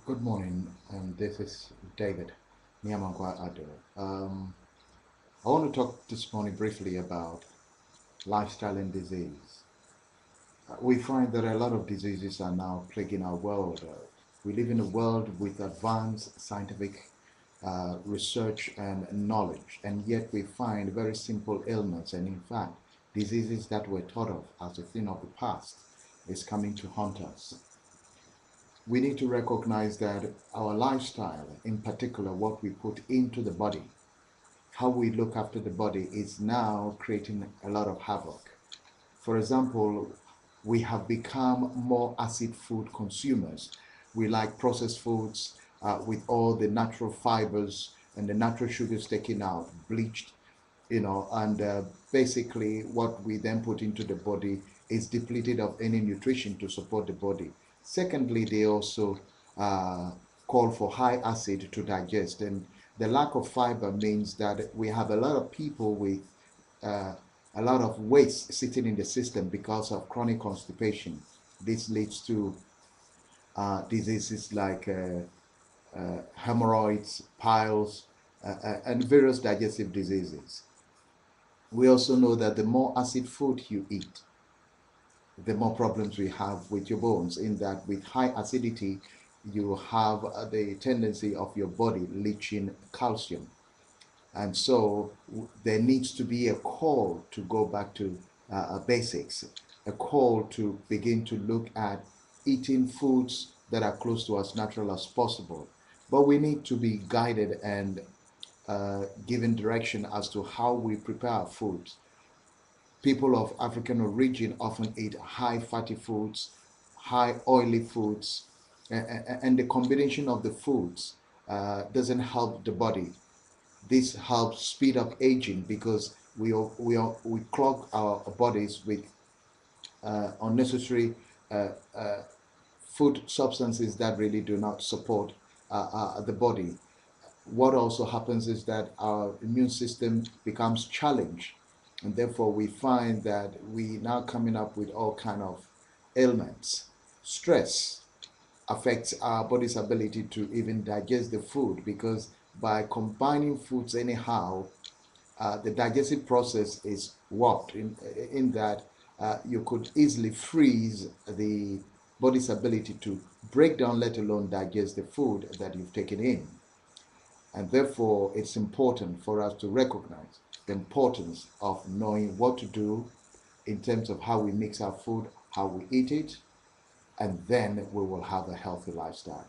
Good morning, and this is David Nyamangwa Ado. I want to talk this morning briefly about lifestyle and disease. We find that a lot of diseases are now plaguing our world. We live in a world with advanced scientific research and knowledge, and yet we find very simple ailments, and in fact, diseases that were thought of as a thing of the past is coming to haunt us. We need to recognize that our lifestyle, in particular what we put into the body, how we look after the body, is now creating a lot of havoc. For example, we have become more acid food consumers. We like processed foods with all the natural fibers and the natural sugars taken out, bleached, and basically what we then put into the body is depleted of any nutrition to support the body. Secondly, they also uh, call for high acid to digest, and the lack of fiber means that we have a lot of people with uh, a lot of waste sitting in the system because of chronic constipation. This leads to diseases like hemorrhoids, piles, and various digestive diseases. We also know that the more acid food you eat, the more problems we have with your bones, in that with high acidity, you have the tendency of your body leaching calcium. And so there needs to be a call to go back to basics, a call to begin to look at eating foods that are close to as natural as possible. But we need to be guided and given direction as to how we prepare our foods. People of African origin often eat high fatty foods, high oily foods, and the combination of the foods doesn't help the body. This helps speed up aging because we clog our bodies with unnecessary uh, uh, food substances that really do not support the body. What also happens is that our immune system becomes challenged, and therefore we find that we now coming up with all kind of ailments. Stress affects our body's ability to even digest the food, because by combining foods anyhow, the digestive process is warped in that you could easily freeze the body's ability to break down, let alone digest the food that you've taken in. And therefore, it's important for us to recognize the importance of knowing what to do in terms of how we mix our food, how we eat it, and then we will have a healthy lifestyle.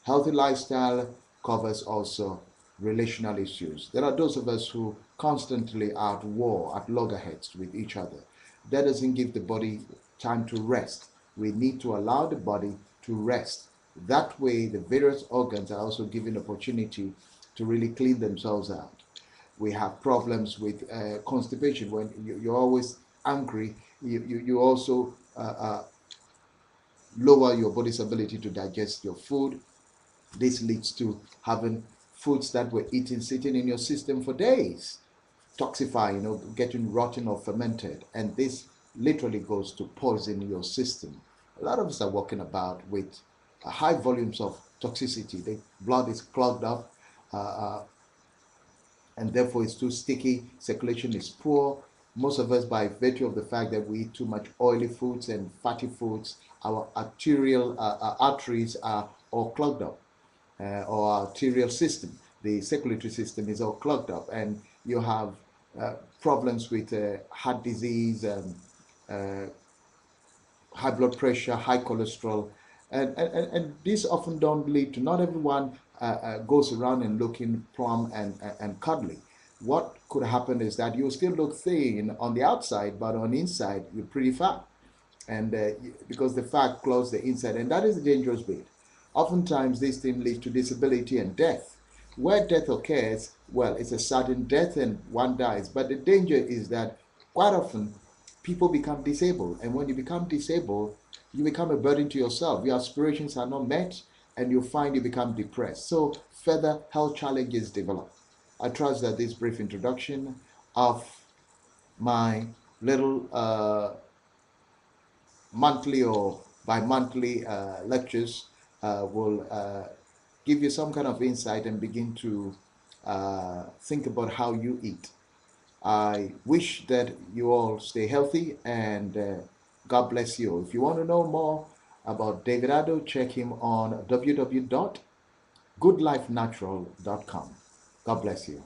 Healthy lifestyle covers also relational issues. There are those of us who constantly are at war, at loggerheads with each other. That doesn't give the body time to rest. We need to allow the body to rest. That way, the various organs are also given opportunity to really clean themselves out. We have problems with constipation. When you're always angry, you also lower your body's ability to digest your food. This leads to having foods that were eaten sitting in your system for days, toxifying, getting rotten or fermented. And this literally goes to poison your system. A lot of us are walking about with high volumes of toxicity. The blood is clogged up, uh, uh, and therefore it's too sticky. Circulation is poor. Most of us, by virtue of the fact that we eat too much oily foods and fatty foods, our arterial arteries are all clogged up, or arterial system. The circulatory system is all clogged up, and you have problems with heart disease, uh, high blood pressure, high cholesterol, and these often don't lead to, not everyone goes around and looking plump and cuddly. What could happen is that you still look thin on the outside, but on the inside you're pretty fat, and because the fat clogs the inside, and that is a dangerous bit. Oftentimes, this thing leads to disability and death. Where death occurs, well, it's a sudden death and one dies. But the danger is that quite often people become disabled, and when you become disabled, you become a burden to yourself. Your aspirations are not met, and you find you become depressed. So further health challenges develop. I trust that this brief introduction of my little monthly or bi-monthly lectures will give you some kind of insight and begin to think about how you eat. I wish that you all stay healthy and God bless you. If you want to know more about David Addo, check him on www.goodlifenatural.com. God bless you.